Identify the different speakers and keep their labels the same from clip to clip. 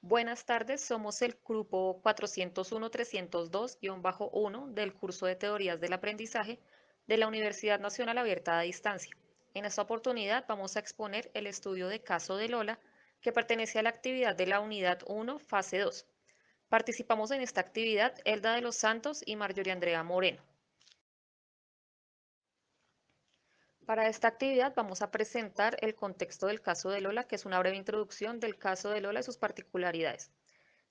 Speaker 1: Buenas tardes, somos el grupo 401-302-1 del curso de Teorías del Aprendizaje de la Universidad Nacional Abierta a Distancia. En esta oportunidad vamos a exponer el estudio de caso de Lola, que pertenece a la actividad de la Unidad 1, fase 2. Participamos en esta actividad Elda de los Santos y Marjorie Andrea Moreno. Para esta actividad vamos a presentar el contexto del caso de Lola, que es una breve introducción del caso de Lola y sus particularidades.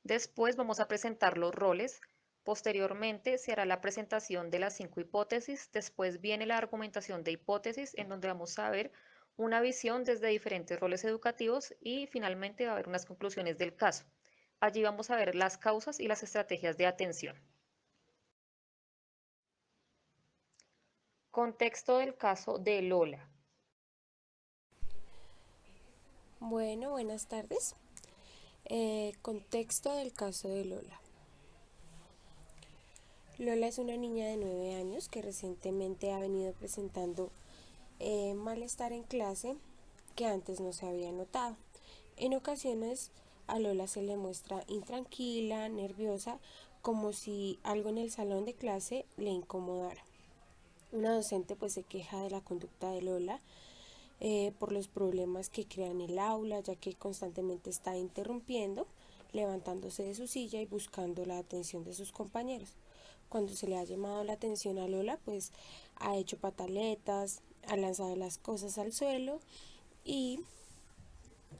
Speaker 1: Después vamos a presentar los roles. Posteriormente se hará la presentación de las 5 hipótesis. Después viene la argumentación de hipótesis, en donde vamos a ver una visión desde diferentes roles educativos y finalmente va a haber unas conclusiones del caso. Allí vamos a ver las causas y las estrategias de atención. Contexto del caso de Lola.
Speaker 2: Bueno, buenas tardes. Contexto del caso de Lola. Lola es una niña de 9 años que recientemente ha venido presentando malestar en clase que antes no se había notado. En ocasiones a Lola se le muestra intranquila, nerviosa, como si algo en el salón de clase le incomodara. Una docente pues se queja de la conducta de Lola por los problemas que crea en el aula, ya que constantemente está interrumpiendo, levantándose de su silla y buscando la atención de sus compañeros. Cuando se le ha llamado la atención a Lola, pues ha hecho pataletas, ha lanzado las cosas al suelo y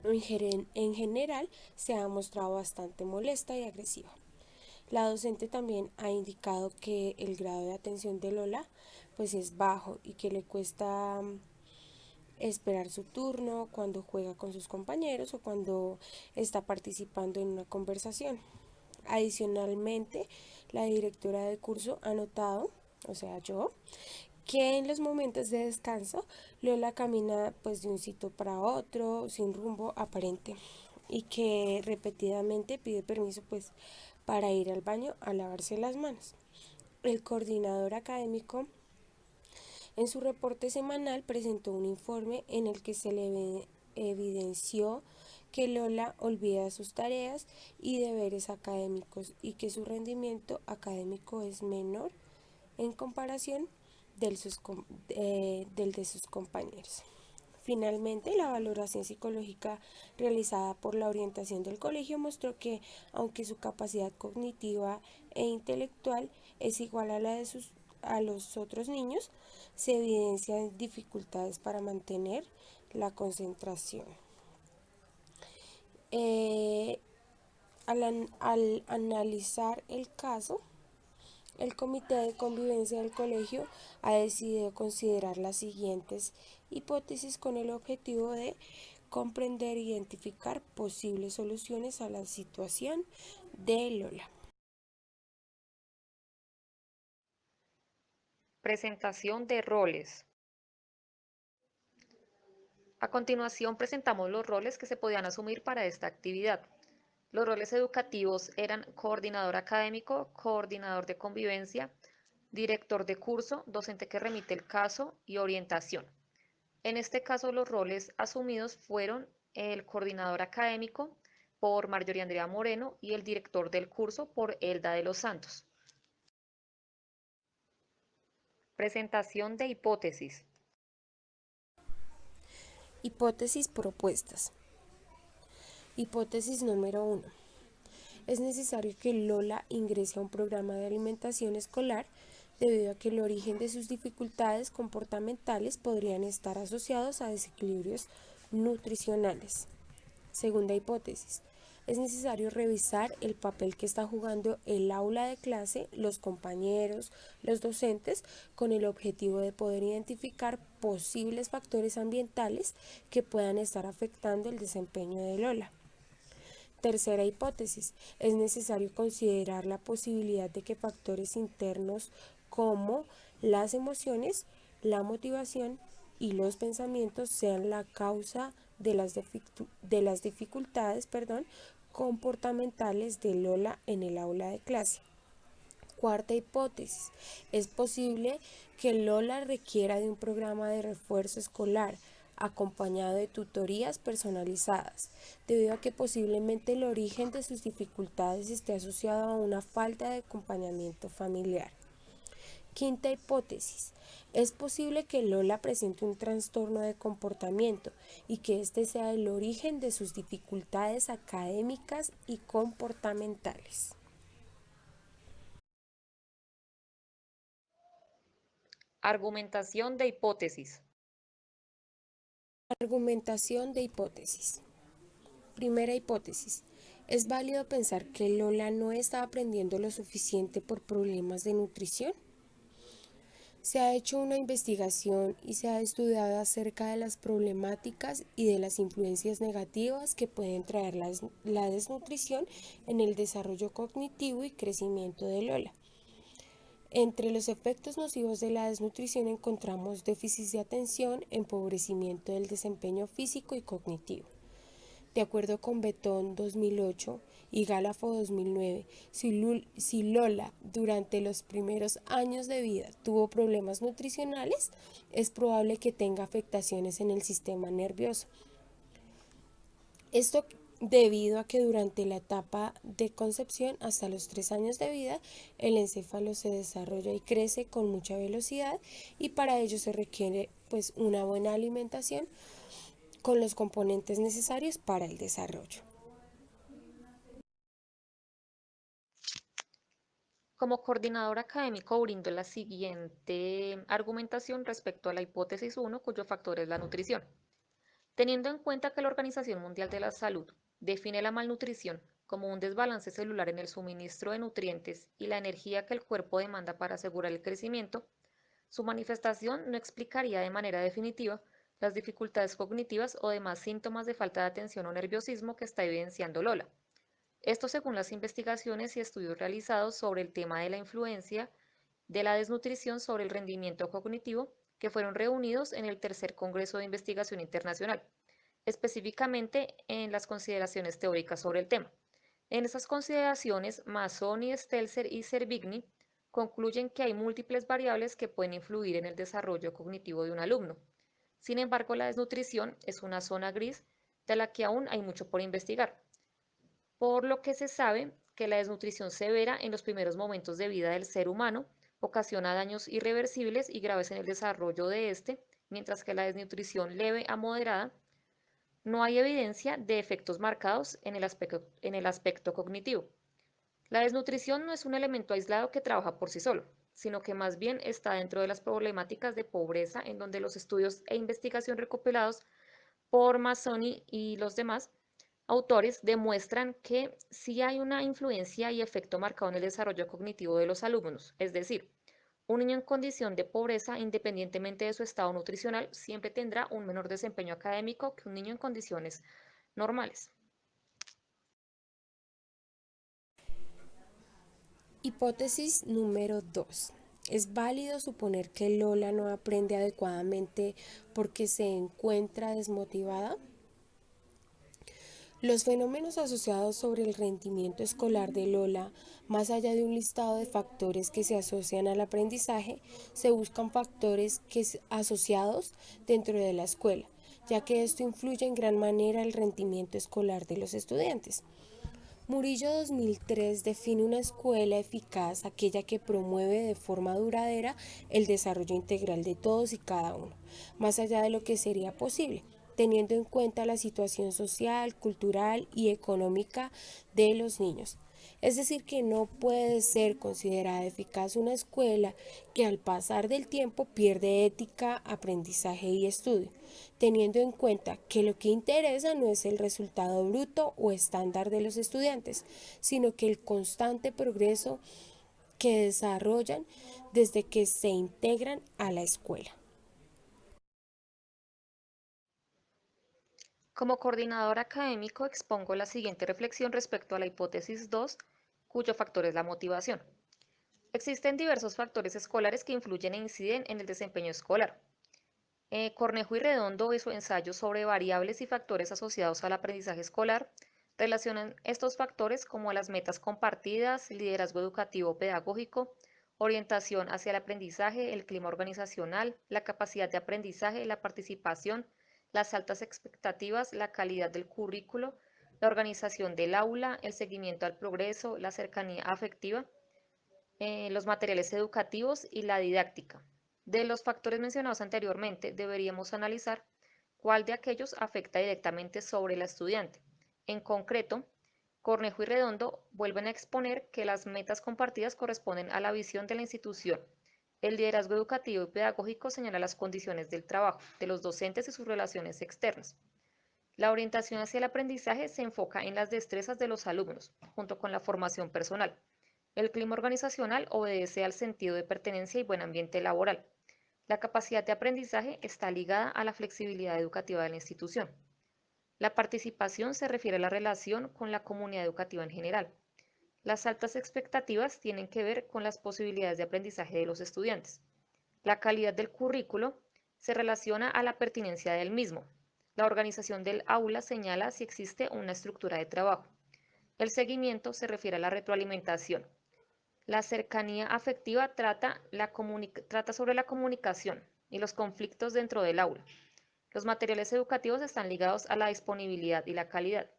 Speaker 2: en general se ha mostrado bastante molesta y agresiva. La docente también ha indicado que el grado de atención de Lola pues es bajo y que le cuesta esperar su turno cuando juega con sus compañeros o cuando está participando en una conversación. Adicionalmente, la directora del curso ha notado, o sea, yo, que en los momentos de descanso Lola camina pues de un sitio para otro sin rumbo aparente y que repetidamente pide permiso pues para ir al baño a lavarse las manos. El coordinador académico en su reporte semanal presentó un informe en el que se le evidenció que Lola olvida sus tareas y deberes académicos y que su rendimiento académico es menor en comparación del de sus compañeros. Finalmente, la valoración psicológica realizada por la orientación del colegio mostró que, aunque su capacidad cognitiva e intelectual es igual a la de a los otros niños, se evidencian dificultades para mantener la concentración. Eh, al analizar el caso, el Comité de Convivencia del Colegio ha decidido considerar las siguientes hipótesis con el objetivo de comprender e identificar posibles soluciones a la situación de Lola.
Speaker 1: Presentación de roles. A continuación presentamos los roles que se podían asumir para esta actividad. Los roles educativos eran coordinador académico, coordinador de convivencia, director de curso, docente que remite el caso y orientación. En este caso, los roles asumidos fueron el coordinador académico por Marjorie Andrea Moreno y el director del curso por Elda de los Santos. Presentación de hipótesis.
Speaker 2: Hipótesis propuestas. Hipótesis número 1. Es necesario que Lola ingrese a un programa de alimentación escolar debido a que el origen de sus dificultades comportamentales podrían estar asociados a desequilibrios nutricionales. Segunda hipótesis. Es necesario revisar el papel que está jugando el aula de clase, los compañeros, los docentes, con el objetivo de poder identificar posibles factores ambientales que puedan estar afectando el desempeño de Lola. Tercera hipótesis. Es necesario considerar la posibilidad de que factores internos como las emociones, la motivación y los pensamientos sean la causa de las dificultades comportamentales de Lola en el aula de clase. Cuarta hipótesis. Es posible que Lola requiera de un programa de refuerzo escolar acompañado de tutorías personalizadas, debido a que posiblemente el origen de sus dificultades esté asociado a una falta de acompañamiento familiar. Quinta hipótesis. Es posible que Lola presente un trastorno de comportamiento y que este sea el origen de sus dificultades académicas y comportamentales.
Speaker 1: Argumentación de hipótesis.
Speaker 2: Argumentación de hipótesis. Primera hipótesis. ¿Es válido pensar que Lola no está aprendiendo lo suficiente por problemas de nutrición? Se ha hecho una investigación y se ha estudiado acerca de las problemáticas y de las influencias negativas que pueden traer la desnutrición en el desarrollo cognitivo y crecimiento de Lola. Entre los efectos nocivos de la desnutrición encontramos déficit de atención, empobrecimiento del desempeño físico y cognitivo. De acuerdo con Betón 2008 y Gálafo 2009, si Lola durante los primeros años de vida tuvo problemas nutricionales, es probable que tenga afectaciones en el sistema nervioso. Esto debido a que durante la etapa de concepción hasta los 3 años de vida, el encéfalo se desarrolla y crece con mucha velocidad y para ello se requiere pues una buena alimentación con los componentes necesarios para el desarrollo.
Speaker 1: Como coordinador académico brindo la siguiente argumentación respecto a la hipótesis 1, cuyo factor es la nutrición. Teniendo en cuenta que la Organización Mundial de la Salud define la malnutrición como un desbalance celular en el suministro de nutrientes y la energía que el cuerpo demanda para asegurar el crecimiento, su manifestación no explicaría de manera definitiva las dificultades cognitivas o demás síntomas de falta de atención o nerviosismo que está evidenciando Lola. Esto según las investigaciones y estudios realizados sobre el tema de la influencia de la desnutrición sobre el rendimiento cognitivo que fueron reunidos en el tercer Congreso de Investigación Internacional, específicamente en las consideraciones teóricas sobre el tema. En esas consideraciones, Mazzoni, Stelzer y Servigni concluyen que hay múltiples variables que pueden influir en el desarrollo cognitivo de un alumno. Sin embargo, la desnutrición es una zona gris de la que aún hay mucho por investigar, por lo que se sabe que la desnutrición severa en los primeros momentos de vida del ser humano ocasiona daños irreversibles y graves en el desarrollo de este, mientras que la desnutrición leve a moderada no hay evidencia de efectos marcados en el aspecto cognitivo. La desnutrición no es un elemento aislado que trabaja por sí solo, sino que más bien está dentro de las problemáticas de pobreza en donde los estudios e investigación recopilados por Mazzoni y los demás autores demuestran que sí hay una influencia y efecto marcado en el desarrollo cognitivo de los alumnos, es decir, un niño en condición de pobreza, independientemente de su estado nutricional, siempre tendrá un menor desempeño académico que un niño en condiciones normales.
Speaker 2: Hipótesis número 2. ¿Es válido suponer que Lola no aprende adecuadamente porque se encuentra desmotivada? Los fenómenos asociados sobre el rendimiento escolar de Lola, más allá de un listado de factores que se asocian al aprendizaje, se buscan factores asociados dentro de la escuela, ya que esto influye en gran manera el rendimiento escolar de los estudiantes. Murillo 2003 define una escuela eficaz aquella que promueve de forma duradera el desarrollo integral de todos y cada uno, más allá de lo que sería posible, teniendo en cuenta la situación social, cultural y económica de los niños. Es decir, que no puede ser considerada eficaz una escuela que al pasar del tiempo pierde ética, aprendizaje y estudio, teniendo en cuenta que lo que interesa no es el resultado bruto o estándar de los estudiantes, sino que el constante progreso que desarrollan desde que se integran a la escuela.
Speaker 1: Como coordinador académico expongo la siguiente reflexión respecto a la hipótesis 2, cuyo factor es la motivación. Existen diversos factores escolares que influyen e inciden en el desempeño escolar. Cornejo y Redondo, en su ensayo sobre variables y factores asociados al aprendizaje escolar, relacionan estos factores como las metas compartidas, liderazgo educativo pedagógico, orientación hacia el aprendizaje, el clima organizacional, la capacidad de aprendizaje, la participación, las altas expectativas, la calidad del currículo, la organización del aula, el seguimiento al progreso, la cercanía afectiva, los materiales educativos y la didáctica. De los factores mencionados anteriormente, deberíamos analizar cuál de aquellos afecta directamente sobre la estudiante. En concreto, Cornejo y Redondo vuelven a exponer que las metas compartidas corresponden a la visión de la institución. El liderazgo educativo y pedagógico señala las condiciones del trabajo de los docentes y sus relaciones externas. La orientación hacia el aprendizaje se enfoca en las destrezas de los alumnos, junto con la formación personal. El clima organizacional obedece al sentido de pertenencia y buen ambiente laboral. La capacidad de aprendizaje está ligada a la flexibilidad educativa de la institución. La participación se refiere a la relación con la comunidad educativa en general. Las altas expectativas tienen que ver con las posibilidades de aprendizaje de los estudiantes. La calidad del currículo se relaciona a la pertinencia del mismo. La organización del aula señala si existe una estructura de trabajo. El seguimiento se refiere a la retroalimentación. La cercanía afectiva trata sobre la comunicación y los conflictos dentro del aula. Los materiales educativos están ligados a la disponibilidad y la calidad.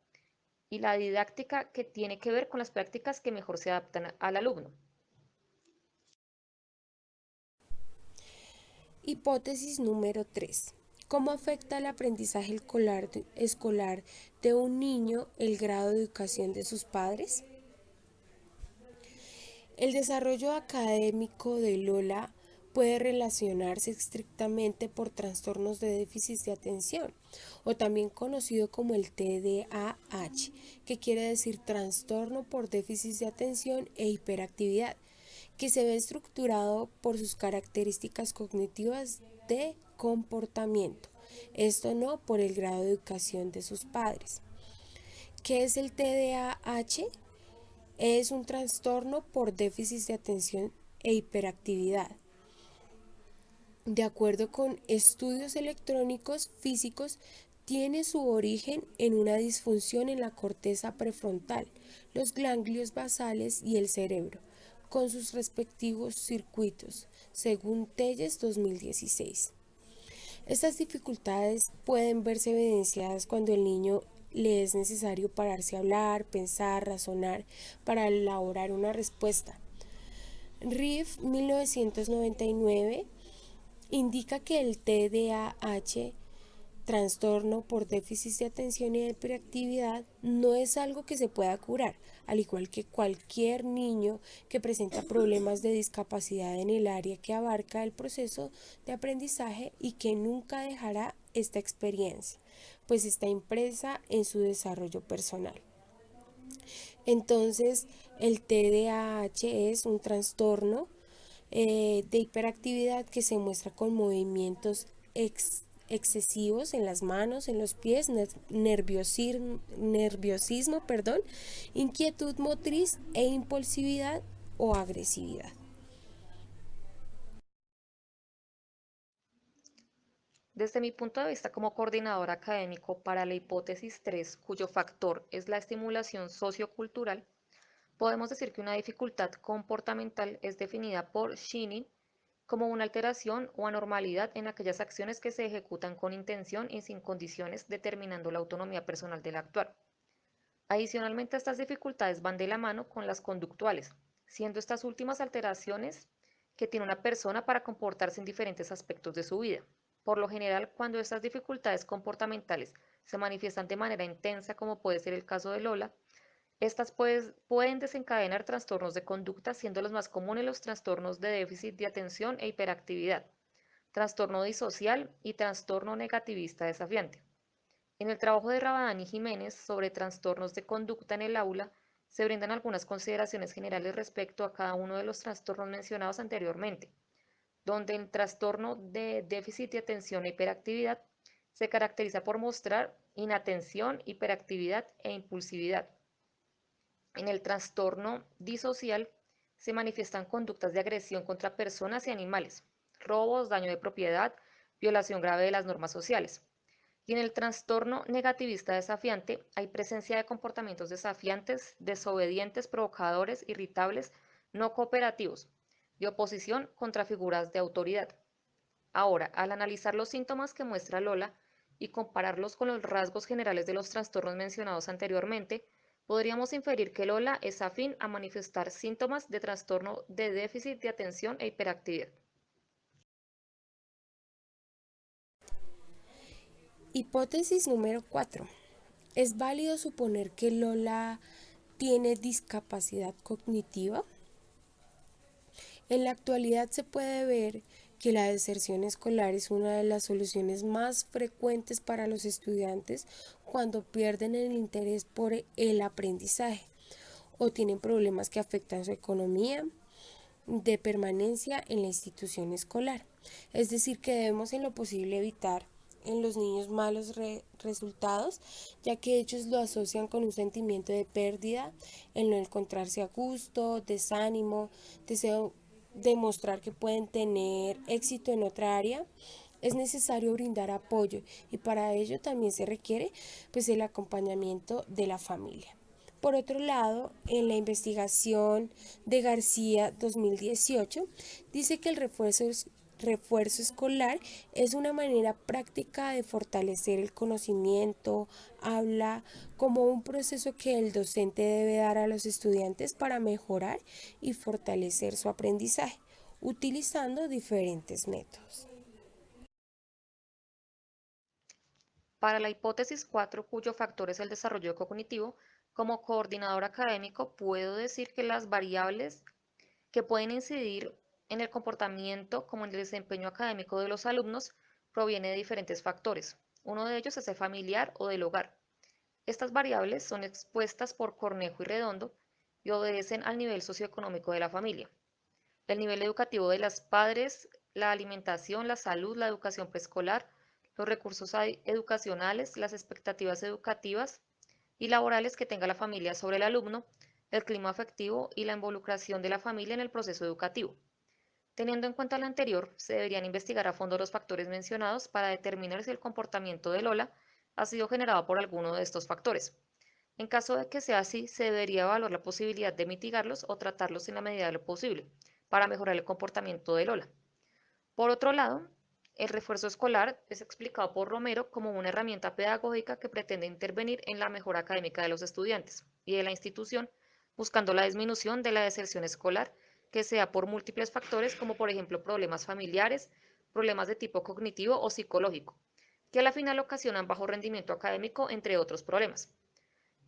Speaker 1: Y la didáctica que tiene que ver con las prácticas que mejor se adaptan al alumno.
Speaker 2: Hipótesis número 3. ¿Cómo afecta el aprendizaje escolar de un niño el grado de educación de sus padres? El desarrollo académico de Lola puede relacionarse estrictamente por trastornos de déficit de atención, o también conocido como el TDAH, que quiere decir trastorno por déficit de atención e hiperactividad, que se ve estructurado por sus características cognitivas de comportamiento, esto no por el grado de educación de sus padres. ¿Qué es el TDAH? Es un trastorno por déficit de atención e hiperactividad. De acuerdo con estudios electrónicos físicos, tiene su origen en una disfunción en la corteza prefrontal, los ganglios basales y el cerebro, con sus respectivos circuitos, según Telles 2016. Estas dificultades pueden verse evidenciadas cuando el niño le es necesario pararse a hablar, pensar, razonar para elaborar una respuesta. Riff 1999 indica que el TDAH, trastorno por déficit de atención y hiperactividad, no es algo que se pueda curar, al igual que cualquier niño que presenta problemas de discapacidad en el área que abarca el proceso de aprendizaje y que nunca dejará esta experiencia, pues está impresa en su desarrollo personal. Entonces, el TDAH es un trastorno de hiperactividad que se muestra con movimientos excesivos en las manos, en los pies, nerviosismo, inquietud motriz e impulsividad o agresividad.
Speaker 1: Desde mi punto de vista como coordinador académico para la hipótesis 3, cuyo factor es la estimulación sociocultural, podemos decir que una dificultad comportamental es definida por Shinning como una alteración o anormalidad en aquellas acciones que se ejecutan con intención y sin condiciones, determinando la autonomía personal del actuar. Adicionalmente, estas dificultades van de la mano con las conductuales, siendo estas últimas alteraciones que tiene una persona para comportarse en diferentes aspectos de su vida. Por lo general, cuando estas dificultades comportamentales se manifiestan de manera intensa, como puede ser el caso de Lola, estas pueden desencadenar trastornos de conducta, siendo los más comunes los trastornos de déficit de atención e hiperactividad, trastorno disocial y trastorno negativista desafiante. En el trabajo de Rabadán y Jiménez sobre trastornos de conducta en el aula, se brindan algunas consideraciones generales respecto a cada uno de los trastornos mencionados anteriormente, donde el trastorno de déficit de atención e hiperactividad se caracteriza por mostrar inatención, hiperactividad e impulsividad. En el trastorno disocial se manifiestan conductas de agresión contra personas y animales, robos, daño de propiedad, violación grave de las normas sociales. Y en el trastorno negativista desafiante hay presencia de comportamientos desafiantes, desobedientes, provocadores, irritables, no cooperativos, de oposición contra figuras de autoridad. Ahora, al analizar los síntomas que muestra Lola y compararlos con los rasgos generales de los trastornos mencionados anteriormente, podríamos inferir que Lola es afín a manifestar síntomas de trastorno de déficit de atención e hiperactividad.
Speaker 2: Hipótesis número 4. ¿Es válido suponer que Lola tiene discapacidad cognitiva? En la actualidad se puede ver que la deserción escolar es una de las soluciones más frecuentes para los estudiantes cuando pierden el interés por el aprendizaje o tienen problemas que afectan su economía de permanencia en la institución escolar. Es decir, que debemos en lo posible evitar en los niños malos resultados, ya que ellos lo asocian con un sentimiento de pérdida, en no encontrarse a gusto, desánimo, deseo demostrar que pueden tener éxito en otra área. Es necesario brindar apoyo y para ello también se requiere pues el acompañamiento de la familia. Por otro lado, en la investigación de García 2018 dice que el refuerzo escolar es una manera práctica de fortalecer el conocimiento, habla como un proceso que el docente debe dar a los estudiantes para mejorar y fortalecer su aprendizaje, utilizando diferentes métodos.
Speaker 1: Para la hipótesis 4, cuyo factor es el desarrollo cognitivo, como coordinador académico puedo decir que las variables que pueden incidir en el comportamiento como en el desempeño académico de los alumnos proviene de diferentes factores. Uno de ellos es el familiar o del hogar. Estas variables son expuestas por Cornejo y Redondo y obedecen al nivel socioeconómico de la familia, el nivel educativo de los padres, la alimentación, la salud, la educación preescolar, los recursos educacionales, las expectativas educativas y laborales que tenga la familia sobre el alumno, el clima afectivo y la involucración de la familia en el proceso educativo. Teniendo en cuenta lo anterior, se deberían investigar a fondo los factores mencionados para determinar si el comportamiento de Lola ha sido generado por alguno de estos factores. En caso de que sea así, se debería evaluar la posibilidad de mitigarlos o tratarlos en la medida de lo posible para mejorar el comportamiento de Lola. Por otro lado, el refuerzo escolar es explicado por Romero como una herramienta pedagógica que pretende intervenir en la mejora académica de los estudiantes y de la institución, buscando la disminución de la deserción escolar, que sea por múltiples factores como por ejemplo problemas familiares, problemas de tipo cognitivo o psicológico, que a la final ocasionan bajo rendimiento académico, entre otros problemas.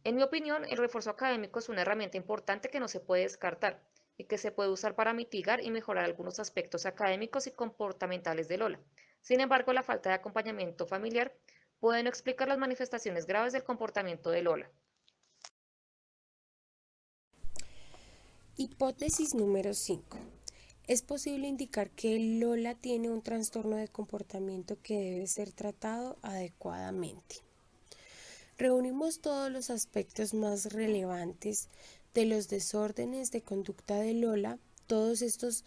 Speaker 1: En mi opinión, el refuerzo académico es una herramienta importante que no se puede descartar y que se puede usar para mitigar y mejorar algunos aspectos académicos y comportamentales de Lola. Sin embargo, la falta de acompañamiento familiar puede no explicar las manifestaciones graves del comportamiento de Lola.
Speaker 2: Hipótesis número 5. Es posible indicar que Lola tiene un trastorno de comportamiento que debe ser tratado adecuadamente. Reunimos todos los aspectos más relevantes de los desórdenes de conducta de Lola. Todos estos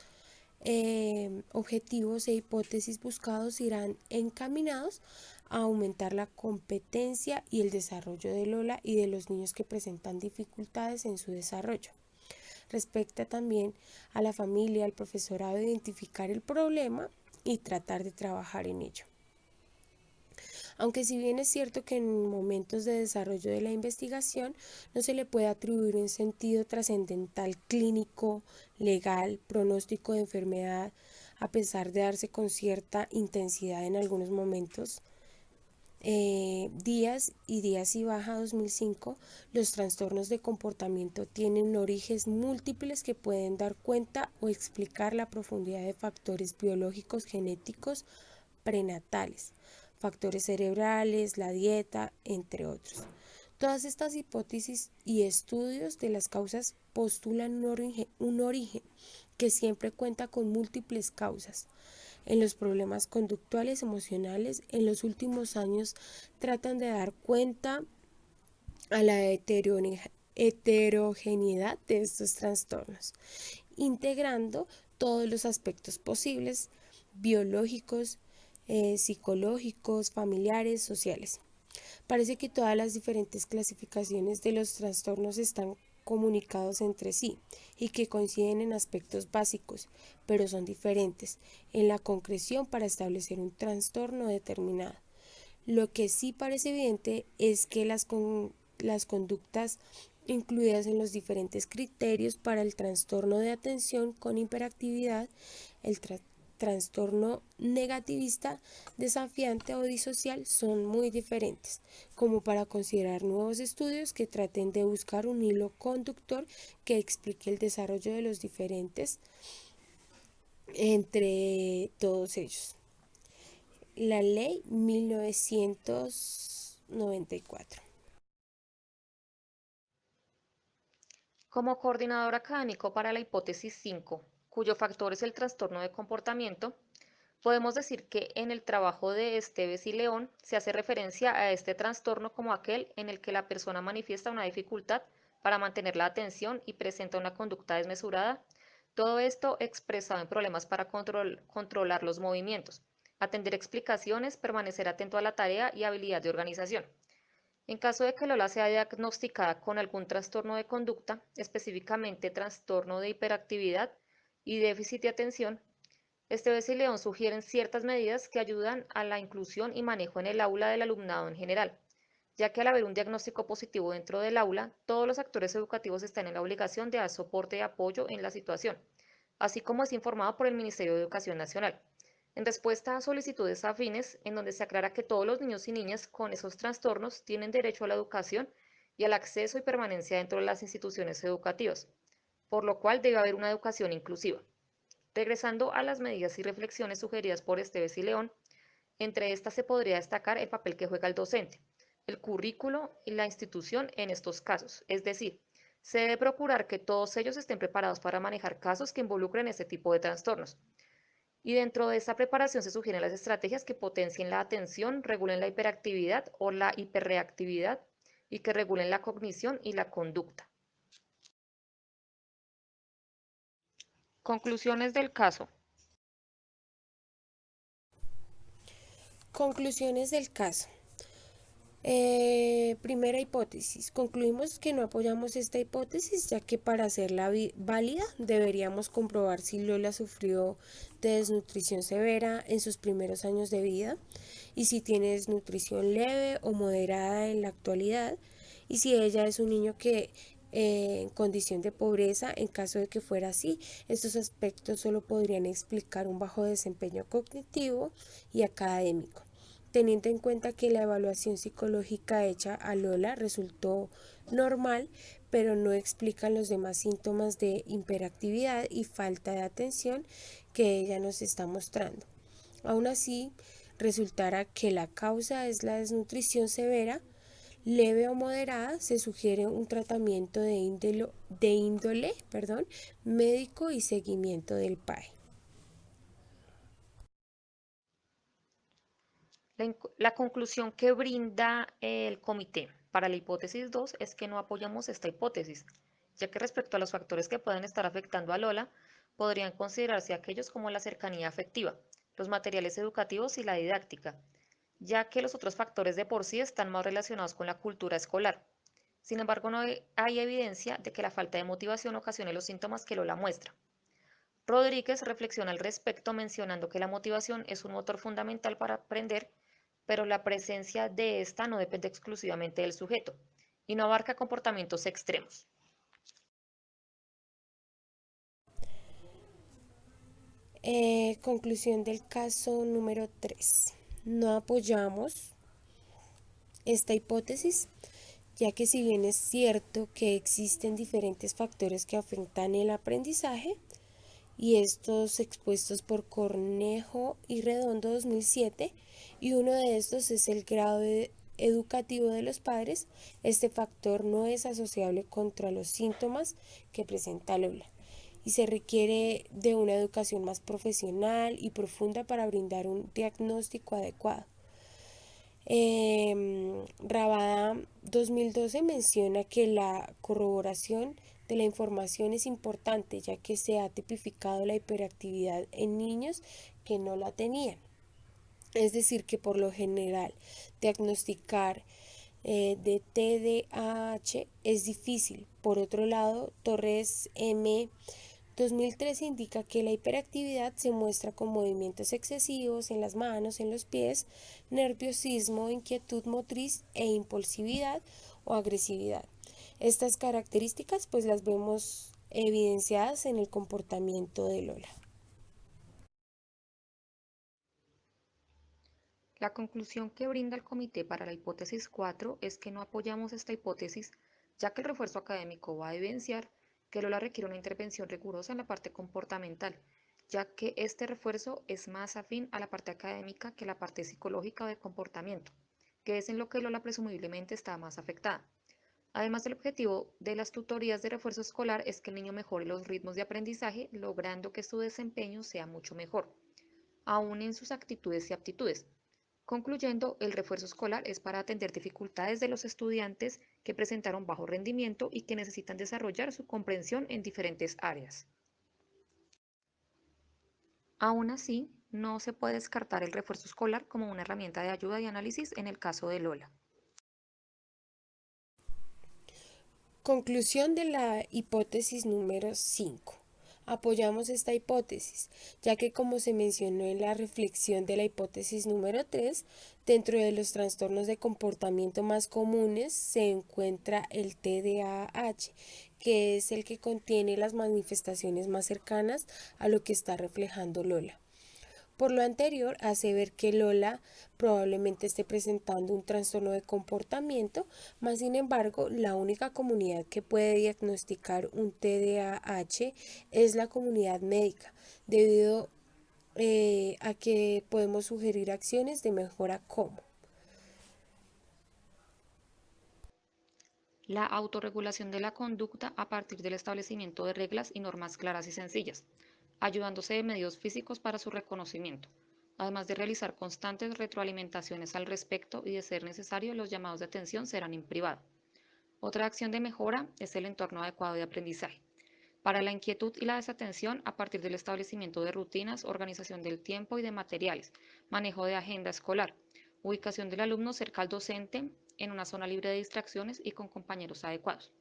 Speaker 2: objetivos e hipótesis buscados irán encaminados a aumentar la competencia y el desarrollo de Lola y de los niños que presentan dificultades en su desarrollo. Respecta también a la familia, al profesorado, identificar el problema y tratar de trabajar en ello. Aunque si bien es cierto que en momentos de desarrollo de la investigación no se le puede atribuir un sentido trascendental clínico, legal, pronóstico de enfermedad, a pesar de darse con cierta intensidad en algunos momentos, Díaz y Baja 2005, los trastornos de comportamiento tienen orígenes múltiples que pueden dar cuenta o explicar la profundidad de factores biológicos genéticos prenatales, factores cerebrales, la dieta, entre otros. Todas estas hipótesis y estudios de las causas postulan un origen que siempre cuenta con múltiples causas. En los problemas conductuales emocionales, en los últimos años tratan de dar cuenta a la heterogeneidad de estos trastornos, integrando todos los aspectos posibles, biológicos, psicológicos, familiares, sociales. Parece que todas las diferentes clasificaciones de los trastornos están comunicados entre sí y que coinciden en aspectos básicos, pero son diferentes en la concreción para establecer un trastorno determinado. Lo que sí parece evidente es que las conductas incluidas en los diferentes criterios para el trastorno de atención con hiperactividad, el trastorno negativista, desafiante o disocial son muy diferentes, como para considerar nuevos estudios que traten de buscar un hilo conductor que explique el desarrollo de los diferentes entre todos ellos. La ley 1994.
Speaker 1: Como coordinador académico para la hipótesis 5, cuyo factor es el trastorno de comportamiento, podemos decir que en el trabajo de Esteves y León se hace referencia a este trastorno como aquel en el que la persona manifiesta una dificultad para mantener la atención y presenta una conducta desmesurada, todo esto expresado en problemas para controlar los movimientos, atender explicaciones, permanecer atento a la tarea y habilidad de organización. En caso de que Lola sea diagnosticada con algún trastorno de conducta, específicamente trastorno de hiperactividad y déficit de atención, Esteves y León sugieren ciertas medidas que ayudan a la inclusión y manejo en el aula del alumnado en general, ya que al haber un diagnóstico positivo dentro del aula, todos los actores educativos están en la obligación de dar soporte y apoyo en la situación, así como es informado por el Ministerio de Educación Nacional. En respuesta a solicitudes afines, en donde se aclara que todos los niños y niñas con esos trastornos tienen derecho a la educación y al acceso y permanencia dentro de las instituciones educativas, por lo cual debe haber una educación inclusiva. Regresando a las medidas y reflexiones sugeridas por Esteves y León, entre estas se podría destacar el papel que juega el docente, el currículo y la institución en estos casos, es decir, se debe procurar que todos ellos estén preparados para manejar casos que involucren este tipo de trastornos. Y dentro de esta preparación se sugieren las estrategias que potencien la atención, regulen la hiperactividad o la hiperreactividad y que regulen la cognición y la conducta. Conclusiones del caso.
Speaker 2: Conclusiones del caso. Primera hipótesis. Concluimos que no apoyamos esta hipótesis, ya que para hacerla válida deberíamos comprobar si Lola sufrió de desnutrición severa en sus primeros años de vida y si tiene desnutrición leve o moderada en la actualidad y si ella es un niño que en condición de pobreza. En caso de que fuera así, estos aspectos solo podrían explicar un bajo desempeño cognitivo y académico. Teniendo en cuenta que la evaluación psicológica hecha a Lola resultó normal, pero no explican los demás síntomas de hiperactividad y falta de atención que ella nos está mostrando. Aún así, resultara que la causa es la desnutrición severa, leve o moderada, se sugiere un tratamiento de índole médico y seguimiento del PAE.
Speaker 1: La conclusión que brinda el comité para la hipótesis 2 es que no apoyamos esta hipótesis, ya que respecto a los factores que pueden estar afectando a Lola, podrían considerarse aquellos como la cercanía afectiva, los materiales educativos y la didáctica, ya que los otros factores de por sí están más relacionados con la cultura escolar. Sin embargo, no hay evidencia de que la falta de motivación ocasione los síntomas que Lola muestra. Rodríguez reflexiona al respecto mencionando que la motivación es un motor fundamental para aprender, pero la presencia de esta no depende exclusivamente del sujeto y no abarca comportamientos extremos.
Speaker 2: Conclusión del caso número 3. No apoyamos esta hipótesis, ya que si bien es cierto que existen diferentes factores que afectan el aprendizaje, y estos expuestos por Cornejo y Redondo 2007, y uno de estos es el grado educativo de los padres, este factor no es asociable contra los síntomas que presenta Lola y se requiere de una educación más profesional y profunda para brindar un diagnóstico adecuado. Rabada 2012 menciona que la corroboración de la información es importante, ya que se ha tipificado la hiperactividad en niños que no la tenían. Es decir, que por lo general diagnosticar de TDAH es difícil. Por otro lado, Torres M. 2013 indica que la hiperactividad se muestra con movimientos excesivos en las manos, en los pies, nerviosismo, inquietud motriz e impulsividad o agresividad. Estas características pues las vemos evidenciadas en el comportamiento de Lola.
Speaker 1: La conclusión que brinda el comité para la hipótesis 4 es que no apoyamos esta hipótesis, ya que el refuerzo académico va a evidenciar que Lola requiere una intervención rigurosa en la parte comportamental, ya que este refuerzo es más afín a la parte académica que la parte psicológica o de comportamiento, que es en lo que Lola presumiblemente está más afectada. Además, el objetivo de las tutorías de refuerzo escolar es que el niño mejore los ritmos de aprendizaje, logrando que su desempeño sea mucho mejor, aún en sus actitudes y aptitudes. Concluyendo, el refuerzo escolar es para atender dificultades de los estudiantes que presentaron bajo rendimiento y que necesitan desarrollar su comprensión en diferentes áreas. Aún así, no se puede descartar el refuerzo escolar como una herramienta de ayuda y análisis en el caso de Lola.
Speaker 2: Conclusión de la hipótesis número 5. Apoyamos esta hipótesis, ya que como se mencionó en la reflexión de la hipótesis número 3, dentro de los trastornos de comportamiento más comunes se encuentra el TDAH, que es el que contiene las manifestaciones más cercanas a lo que está reflejando Lola. Por lo anterior, hace ver que Lola probablemente esté presentando un trastorno de comportamiento, mas sin embargo, la única comunidad que puede diagnosticar un TDAH es la comunidad médica, debido a que podemos sugerir acciones de mejora como
Speaker 1: La autorregulación de la conducta a partir del establecimiento de reglas y normas claras y sencillas, ayudándose de medios físicos para su reconocimiento, además de realizar constantes retroalimentaciones al respecto y de ser necesario los llamados de atención serán en privado. Otra acción de mejora es el entorno adecuado de aprendizaje. Para la inquietud y la desatención, a partir del establecimiento de rutinas, organización del tiempo y de materiales, manejo de agenda escolar, ubicación del alumno cerca al docente, en una zona libre de distracciones y con compañeros adecuados.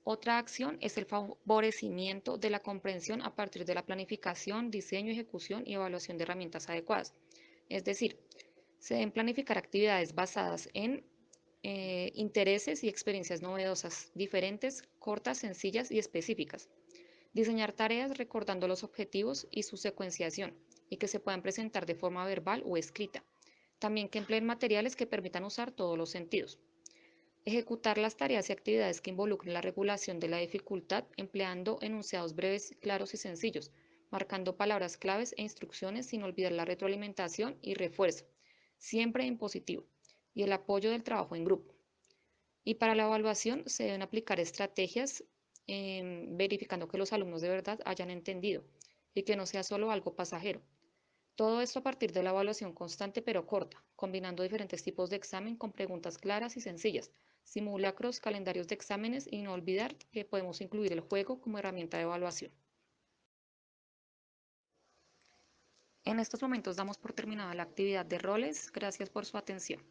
Speaker 1: Otra acción es el favorecimiento de la comprensión a partir de la planificación, diseño, ejecución y evaluación de herramientas adecuadas. Es decir, se deben planificar actividades basadas en intereses y experiencias novedosas, diferentes, cortas, sencillas y específicas. Diseñar tareas recordando los objetivos y su secuenciación y que se puedan presentar de forma verbal o escrita. También que empleen materiales que permitan usar todos los sentidos. Ejecutar las tareas y actividades que involucren la regulación de la dificultad empleando enunciados breves, claros y sencillos, marcando palabras claves e instrucciones sin olvidar la retroalimentación y refuerzo, siempre en positivo, y el apoyo del trabajo en grupo. Y para la evaluación se deben aplicar estrategias verificando que los alumnos de verdad hayan entendido y que no sea solo algo pasajero. Todo esto a partir de la evaluación constante pero corta, combinando diferentes tipos de examen con preguntas claras y sencillas, simulacros, calendarios de exámenes y no olvidar que podemos incluir el juego como herramienta de evaluación. En estos momentos damos por terminada la actividad de roles. Gracias por su atención.